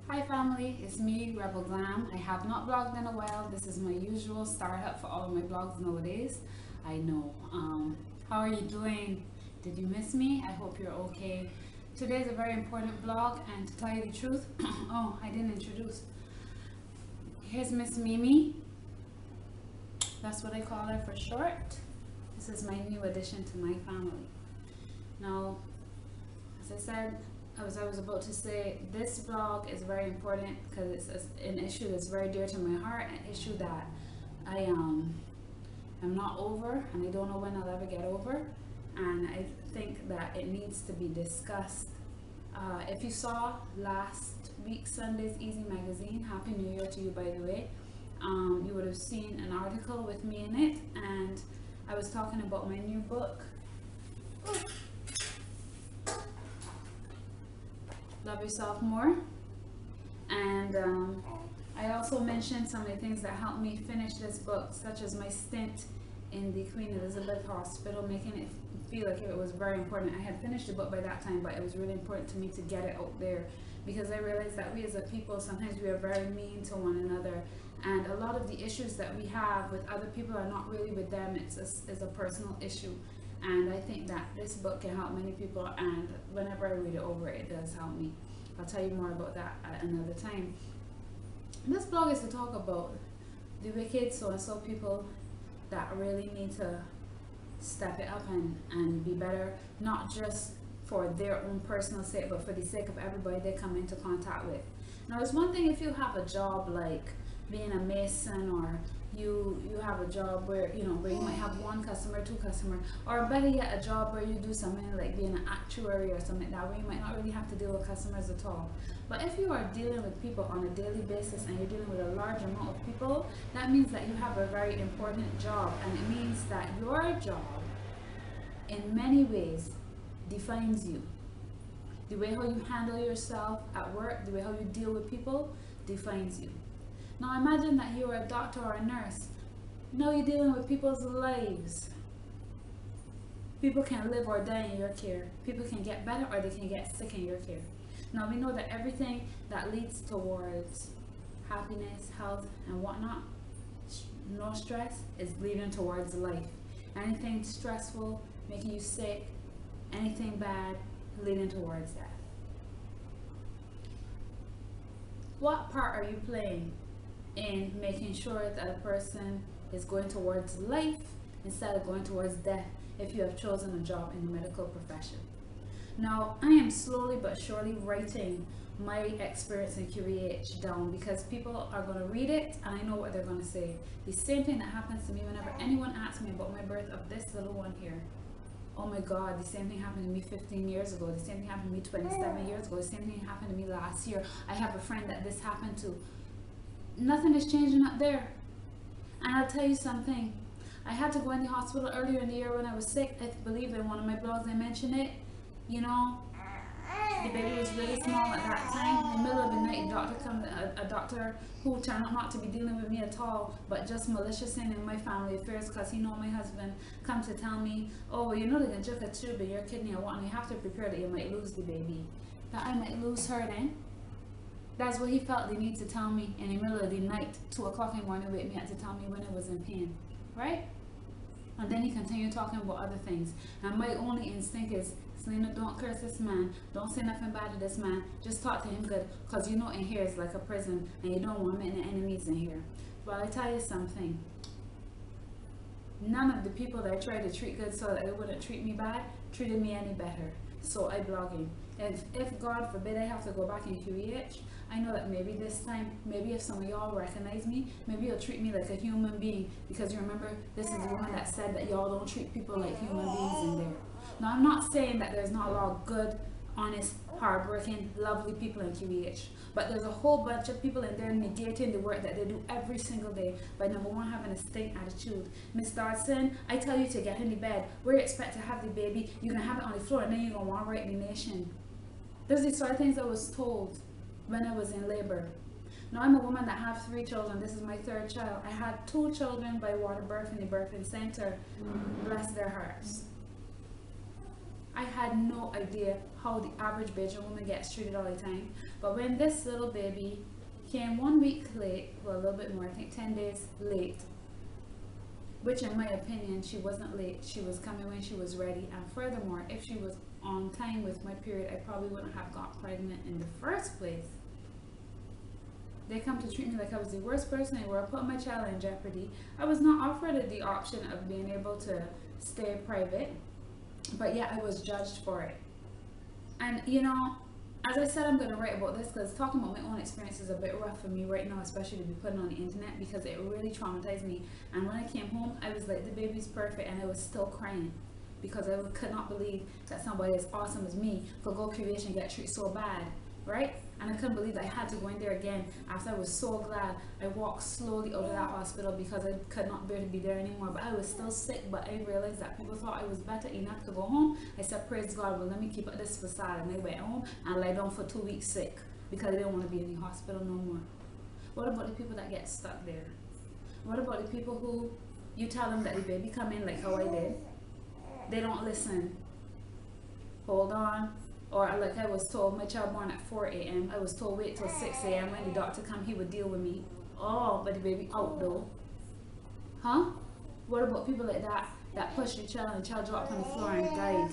Hi family, it's me, Rebel Glam. I have not blogged in a while. This is my usual startup for all of my blogs nowadays. I know. How are you doing? Did you miss me? I hope you're okay. Today is a very important vlog, and to tell you the truth, oh, I didn't introduce. Here's Miss Mimi. That's what I call her for short. This is my new addition to my family. Now, as I said, as I was about to say, this vlog is very important because it's an issue that's very dear to my heart, an issue that I am not over, and I don't know when I'll ever get over, and I think that it needs to be discussed. If you saw last week Sunday's Easy magazine, Happy New Year to you by the way, you would have seen an article with me in it, and I was talking about my new book. Ooh. Love Yourself More, and I also mentioned some of the things that helped me finish this book, such as my stint in the Queen Elizabeth Hospital, making it feel like it was very important. I had finished the book by that time, but it was really important to me to get it out there, because I realized that we as a people, sometimes we are very mean to one another, and a lot of the issues that we have with other people are not really with them. It's a personal issue. And I think that this book can help many people, and whenever I read it over, it does help me. I'll tell you more about that at another time. This blog is to talk about the wicked so-and-so people that really need to step it up and be better, not just for their own personal sake, but for the sake of everybody they come into contact with. Now, it's one thing if you have a job like being a mason, or you have a job where where you might have one customer, two customer, or better yet, a job where you do something like being an actuary or something like that, where you might not really have to deal with customers at all. But if you are dealing with people on a daily basis, and you're dealing with a large amount of people, that means that you have a very important job, and it means that your job in many ways defines you. The way how you handle yourself at work, the way how you deal with people, defines you. Now imagine that you are a doctor or a nurse. Now you're dealing with people's lives. People can live or die in your care. People can get better or they can get sick in your care. Now we know that everything that leads towards happiness, health, and whatnot, no stress, is leading towards life. Anything stressful, making you sick, anything bad, leading towards that. What part are you playing in making sure that a person is going towards life instead of going towards death if you have chosen a job in the medical profession? Now, I am slowly but surely writing my experience in QEH down, because people are going to read it and I know what they're going to say. The same thing that happens to me whenever anyone asks me about my birth of this little one here. Oh my God, the same thing happened to me 15 years ago. The same thing happened to me 27 years ago. The same thing happened to me last year. I have a friend that this happened to. Nothing is changing up there. And I'll tell you something. I had to go in the hospital earlier in the year when I was sick. I believe in one of my blogs I mentioned it. You know, the baby was really small at that time. In the middle of the night, a doctor who turned out not to be dealing with me at all, but just malicious in my family affairs, because he know my husband, come to tell me, oh, well, you know, they can jerk a tube in your kidney or what, and you have to prepare that you might lose the baby. That I might lose her then. That's what he felt the need to tell me in the middle of the night, 2 o'clock in the morning, wake me up to tell me when I was in pain, right? And then he continued talking about other things. And my only instinct is, Selena, don't curse this man. Don't say nothing bad to this man. Just talk to him good, because you know in here is like a prison, and you don't want many enemies in here. But I tell you something. None of the people that I tried to treat good so that they wouldn't treat me bad treated me any better. So I blogging. If God forbid I have to go back in QEH, I know that maybe this time, maybe if some of y'all recognize me, maybe you'll treat me like a human being, because you remember this is the woman that said that y'all don't treat people like human beings in there. Now I'm not saying that there's not a lot of good, honest, hardworking, lovely people in QEH, but there's a whole bunch of people in there negating the work that they do every single day by, number one, having a stink attitude. Miss Dodson, I tell you to get in the bed. Where you expect to have the baby, you can have it on the floor, and then you're gonna want to write the nation. Those are the sort of things I was told when I was in labor. Now I'm a woman that have 3 children. This is my 3rd child. I had 2 children by water birth in the birthing center. Bless their hearts. I had no idea how the average Bajan woman gets treated all the time. But when this little baby came 1 week late, well, a little bit more, I think 10 days late, which in my opinion, she wasn't late. She was coming when she was ready. And furthermore, if she was on time with my period, I probably wouldn't have got pregnant in the first place. They come to treat me like I was the worst person in the world, put my child in jeopardy. I was not offered the option of being able to stay private, but yet I was judged for it. And you know, as I said, I'm going to write about this because talking about my own experience is a bit rough for me right now, especially to be putting on the internet, because it really traumatized me. And when I came home, I was like, the baby's perfect, and I was still crying because I could not believe that somebody as awesome as me could go creation and get treated so bad, right? And I couldn't believe that I had to go in there again after I was so glad. I walked slowly out of that hospital because I could not bear to be there anymore. But I was still sick, but I realized that people thought I was better enough to go home. I said, praise God, well, let me keep up this facade. And I went home and lay down for 2 weeks sick because I didn't want to be in the hospital no more. What about the people that get stuck there? What about the people who you tell them that the baby come in like how I did? They don't listen. Hold on. Or like I was told, my child born at 4 a.m. I was told wait till 6 a.m. when the doctor come, he would deal with me. Oh, but the baby out though. Huh? What about people like that that push the child and the child dropped on the floor and died?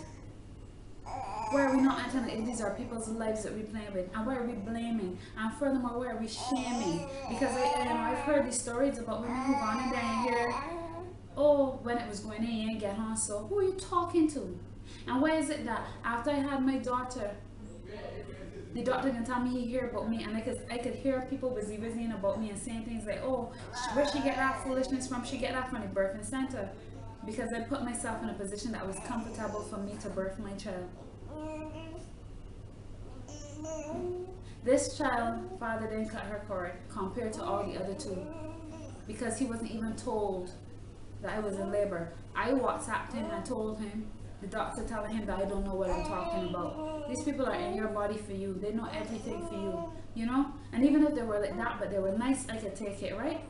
Why are we not acting like these are people's lives that we play with? And why are we blaming? And furthermore, why are we shaming? Because I've heard these stories about women who gone in there and hear, oh, when it was going in, you ain't get on, so who are you talking to? And why is it that after I had my daughter, the doctor can tell me he hear about me, and I could hear people whizzing about me and saying things like, oh, where she get that foolishness from? She get that from the birthing center. Because I put myself in a position that was comfortable for me to birth my child. This child, father didn't cut her cord compared to all the other two. Because he wasn't even told that I was in labor. I WhatsApped him and told him, the doctor telling him that I don't know what I'm talking about. These people are in your body for you. They know everything for you, you know? And even if they were like that, but they were nice, I could take it, right?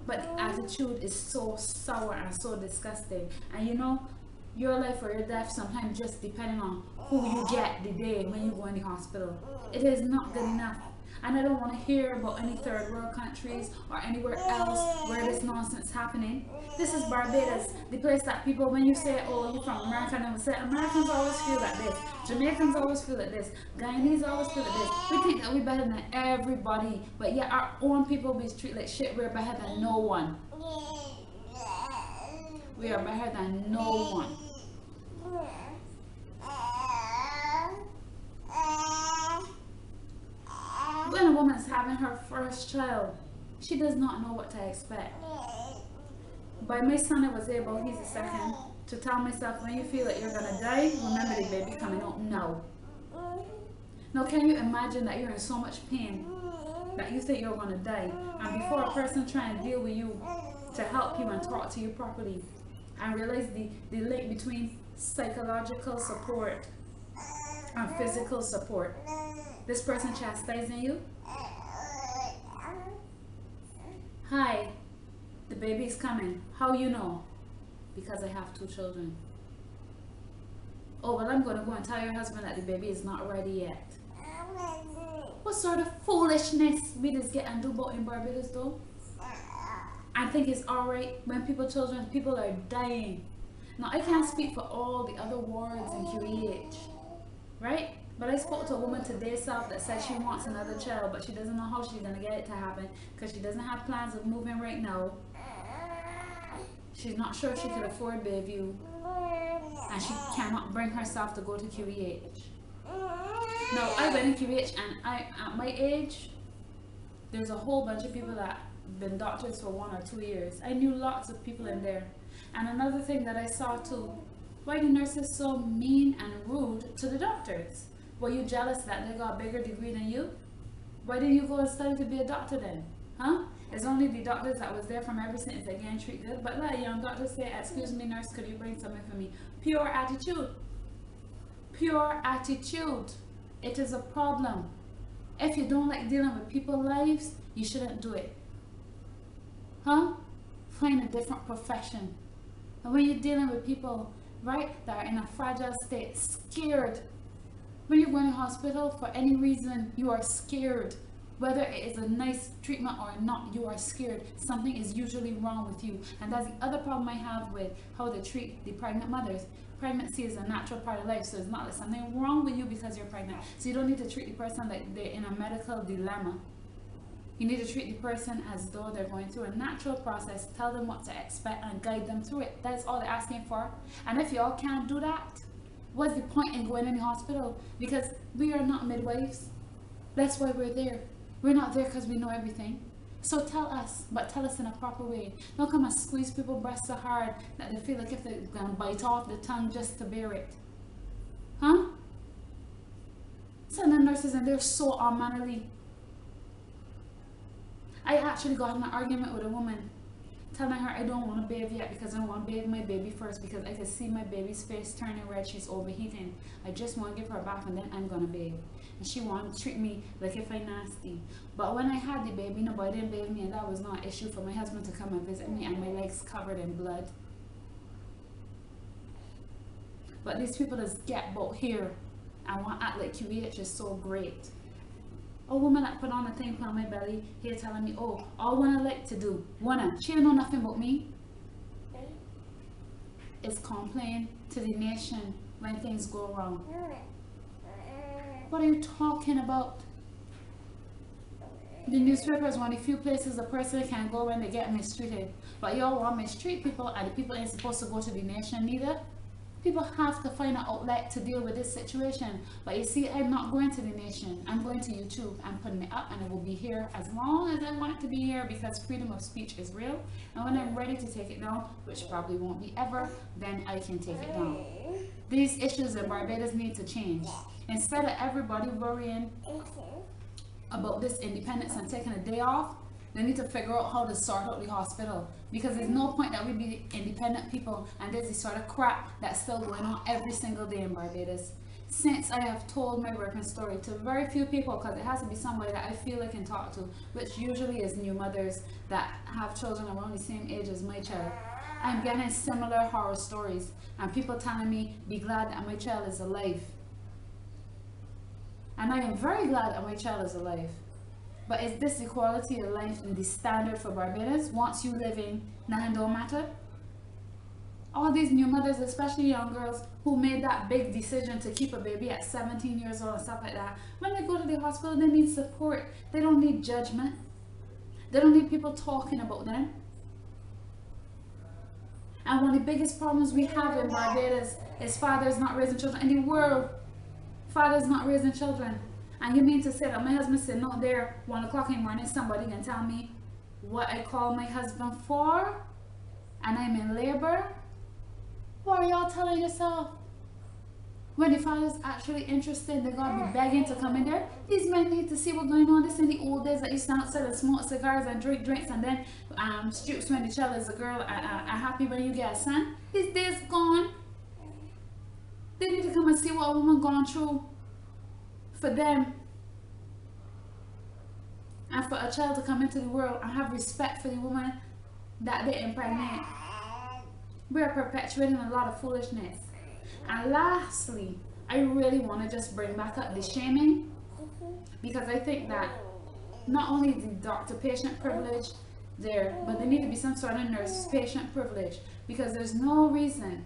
But the attitude is so sour and so disgusting. And you know, your life or your death sometimes just depending on who you get the day when you go in the hospital. It is not good enough. And I don't want to hear about any third world countries or anywhere else where this nonsense happening. This is Barbados, the place that people, when you say, oh, you're from America, they will say, Americans always feel like this, Jamaicans always feel like this, Guyanese always feel like this. We think that we're better than everybody, but yet our own people be treated like shit. We're better than no one. We are better than no one. When a woman's having her first child, she does not know what to expect. By my son, I was able, he's the second, to tell myself, when you feel like you're gonna die, remember the baby coming out now. Now, can you imagine that you're in so much pain that you think you're gonna die, and before a person trying to deal with you to help you and talk to you properly, and realize the link between psychological support and physical support, this person chastising you? Hi, the baby's coming. How you know? Because I have 2 children. Oh, well, I'm going to go and tell your husband that the baby is not ready yet. What sort of foolishness we just get and do about in Barbados though? I think it's alright when people are dying. Now, I can't speak for all the other wards in QEH, right? But I spoke to a woman today self that said she wants another child, but she doesn't know how she's going to get it to happen because she doesn't have plans of moving right now. She's not sure if she can afford Bayview, and she cannot bring herself to go to QEH. Now, I went in QEH, and at my age, there's a whole bunch of people that have been doctors for 1 or 2 years. I knew lots of people in there. And another thing that I saw too, why the nurses so mean and rude to the doctors? Were you jealous that they got a bigger degree than you? Why didn't you go and study to be a doctor then? Huh? It's only the doctors that was there from ever since that getting treated good. But let a young doctor say, excuse me nurse, could you bring something for me? Pure attitude. Pure attitude. It is a problem. If you don't like dealing with people's lives, you shouldn't do it. Huh? Find a different profession. And when you're dealing with people right? That are in a fragile state, scared. When you're going to hospital for any reason, you are scared. Whether it is a nice treatment or not, you are scared. Something is usually wrong with you. And that's the other problem I have with how they treat the pregnant mothers. Pregnancy is a natural part of life, so it's not like something wrong with you because you're pregnant. So you don't need to treat the person like they're in a medical dilemma. You need to treat the person as though they're going through a natural process. Tell them what to expect and guide them through it. That's all they're asking for. And if y'all can't do that, what's the point in going in the hospital? Because we are not midwives. That's why we're there. We're not there because we know everything. So tell us, but tell us in a proper way. Don't come and squeeze people's breasts so hard that they feel like if they're going to bite off the tongue just to bear it. Huh? Some of the nurses, and they're so unmannerly. I actually got in an argument with a woman telling her I don't want to bathe yet because I want to bathe my baby first because I can see my baby's face turning red. She's overheating. I just want to give her a bath and then I'm going to bathe. And she wanted to treat me like if I'm nasty. But when I had the baby, nobody didn't bathe me, and that was not an issue for my husband to come and visit me and my legs covered in blood. But these people just get about here and want to act like QEH is so great. A woman that put on a thing on my belly here telling me, oh, all one I like to do, she don't know nothing about me, is complain to the nation when things go wrong. What are you talking about? The newspaper is one of the few places a person can go when they get mistreated. But y'all want to mistreat people, and the people ain't supposed to go to the nation neither. People have to find an outlet to deal with this situation. But you see, I'm not going to the nation. I'm going to YouTube and putting it up, and it will be here as long as I want it to be here, because freedom of speech is real. And when I'm ready to take it down, which probably won't be ever, then I can take it down. These issues in Barbados need to change. Instead of everybody worrying about this independence and taking a day off, they need to figure out how to sort out the hospital, because there's no point that we be independent people and there's this sort of crap that's still going on every single day in Barbados. Since I have told my working story to very few people, because it has to be somebody that I feel I can talk to, which usually is new mothers that have children around the same age as my child, I'm getting similar horror stories and people telling me, be glad that my child is alive. And I am very glad that my child is alive. But is this the quality of life and the standard for Barbados? Once you living, nothing don't matter? All these new mothers, especially young girls, who made that big decision to keep a baby at 17 years old and stuff like that, when they go to the hospital, they need support. They don't need judgment. They don't need people talking about them. And one of the biggest problems we have in Barbados is fathers not raising children. In the world, fathers not raising children. And you mean to say that my husband sitting out there 1 o'clock in the morning, somebody can tell me what I call my husband for, and I'm in labor? What are y'all telling yourself? When the father's actually interested, they're going to be begging to come in there. These men need to see what's going on. This in the old days that you stand outside and smoke cigars and drink drinks, and then strips when the child is a girl, are happy when you get a son. These days gone. They need to come and see what a woman gone through for them, and for a child to come into the world and have respect for the woman that they impregnate. We are perpetuating a lot of foolishness. And lastly, I really want to just bring back up the shaming, because I think that not only the doctor-patient privilege there, but there need to be some sort of nurse-patient privilege, because there's no reason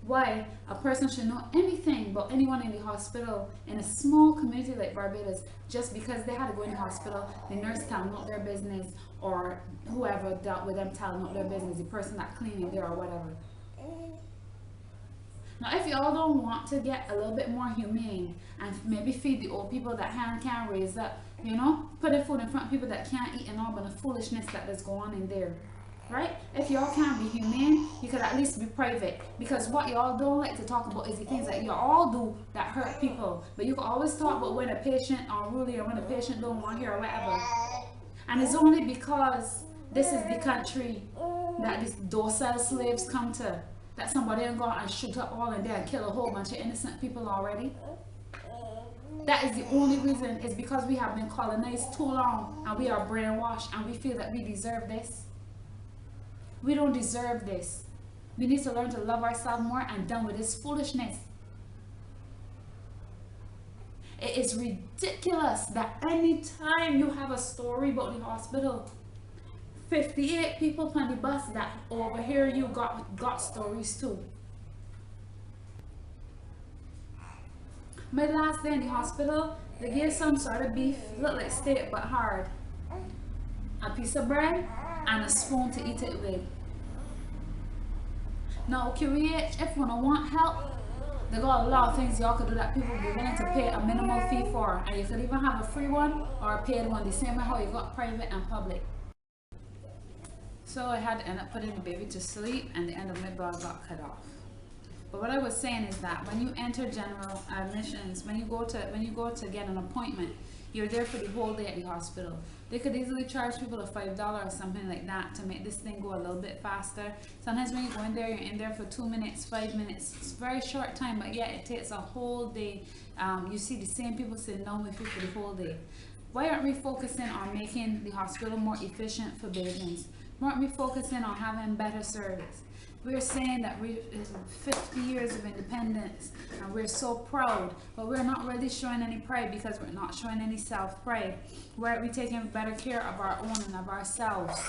why a person should know anything about anyone in the hospital in a small community like Barbados just because they had to go in the hospital, the nurse telling not their business, or whoever dealt with them telling not their business, the person that cleaning there or whatever. Now, if y'all don't want to get a little bit more humane and maybe feed the old people that hand can't raise up, you know, putting food in front of people that can't eat, and all but the foolishness that is going on in there. Right? If y'all can't be humane, you could at least be private. Because what y'all don't like to talk about is the things that y'all do that hurt people. But you can always talk about when a patient unruly, or when a patient don't want here or whatever. And it's only because this is the country that these docile slaves come to, that somebody ain't go out and shoot up all in there and kill a whole bunch of innocent people already. That is the only reason, is because we have been colonized too long and we are brainwashed and we feel that we deserve this. We don't deserve this. We need to learn to love ourselves more and done with this foolishness. It is ridiculous that anytime you have a story about the hospital, 58 people on the bus that over here you got stories too. My last day in the hospital, they gave some sort of beef, looked like steak but hard, a piece of bread, and a spoon to eat it with. Now, QEH, if you want help, they got a lot of things y'all could do that people will be willing to pay a minimal fee for, and you could even have a free one or a paid one, the same way how you got private and public. So I had to end up putting the baby to sleep, and the end of my blood got cut off. But what I was saying is that when you enter general admissions, when you go to get an appointment, you're there for the whole day at the hospital. They could easily charge people a $5 or something like that to make this thing go a little bit faster. Sometimes when you go in there, you're in there for 2 minutes, 5 minutes. It's a very short time, but yet it takes a whole day. You see the same people sitting down with you for the whole day. Why aren't we focusing on making the hospital more efficient for babies? Why aren't we focusing on having better service? We're saying that we're 50 years of independence and we're so proud, but we're not really showing any pride because we're not showing any self-pride. Why aren't we taking better care of our own and of ourselves?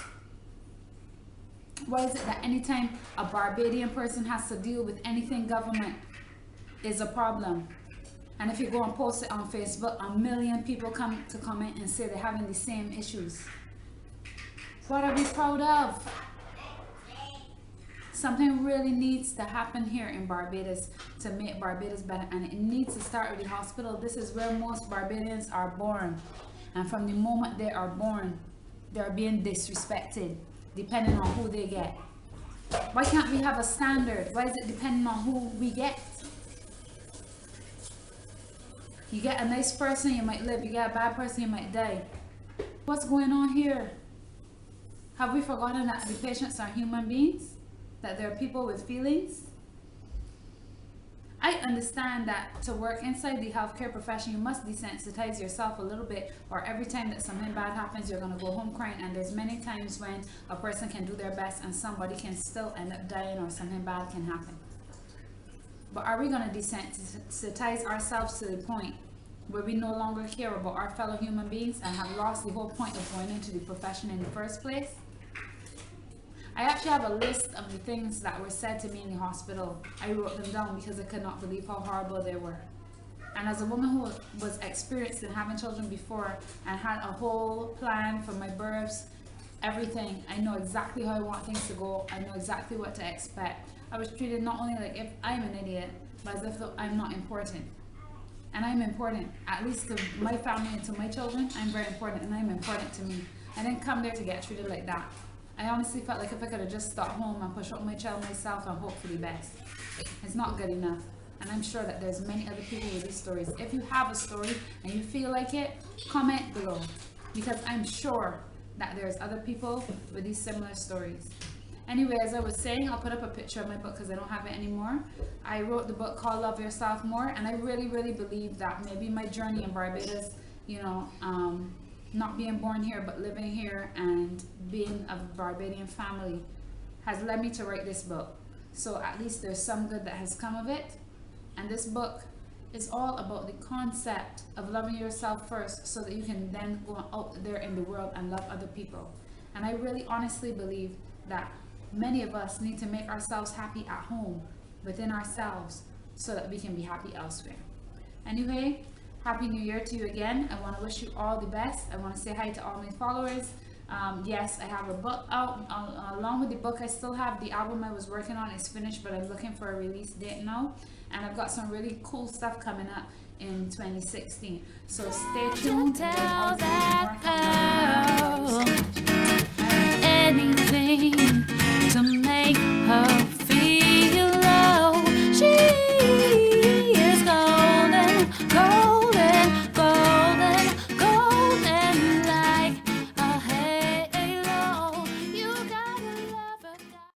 Why is it that anytime a Barbadian person has to deal with anything government is a problem? And if you go and post it on Facebook, 1 million people come to comment and say they're having the same issues. What are we proud of? Something really needs to happen here in Barbados to make Barbados better, and it needs to start with the hospital. This is where most Barbadians are born, and from the moment they are born, they're being disrespected depending on who they get. Why can't we have a standard? Why is it depending on who we get? You get a nice person, you might live. You get a bad person, you might die. What's going on here? Have we forgotten that the patients are human beings? That there are people with feelings? I understand that to work inside the healthcare profession, you must desensitize yourself a little bit, or every time that something bad happens, you're going to go home crying. And there's many times when a person can do their best and somebody can still end up dying, or something bad can happen. But are we going to desensitize ourselves to the point where we no longer care about our fellow human beings and have lost the whole point of going into the profession in the first place? I actually have a list of the things that were said to me in the hospital. I wrote them down because I could not believe how horrible they were. And as a woman who was experienced in having children before and had a whole plan for my births, everything, I know exactly how I want things to go. I know exactly what to expect. I was treated not only like if I'm an idiot, but as if I'm not important. And I'm important, at least to my family and to my children. I'm very important, and I'm important to me. I didn't come there to get treated like that. I honestly felt like if I could have just stopped home and pushed up my child myself and hope for the best. It's not good enough. And I'm sure that there's many other people with these stories. If you have a story and you feel like it, comment below. Because I'm sure that there's other people with these similar stories. Anyway, as I was saying, I'll put up a picture of my book because I don't have it anymore. I wrote the book called Love Yourself More, and I really, really believe that maybe my journey in Barbados, not being born here but living here and being of a Barbadian family has led me to write this book. So at least there's some good that has come of it. And this book is all about the concept of loving yourself first so that you can then go out there in the world and love other people. And I really honestly believe that many of us need to make ourselves happy at home, within ourselves, so that we can be happy elsewhere. Anyway, Happy New Year to you again. I want to wish you all the best. I want to say hi to all my followers. Yes, I have a book out. Along with the book, I still have the album I was working on. It's finished, but I'm looking for a release date now. And I've got some really cool stuff coming up in 2016. So stay tuned.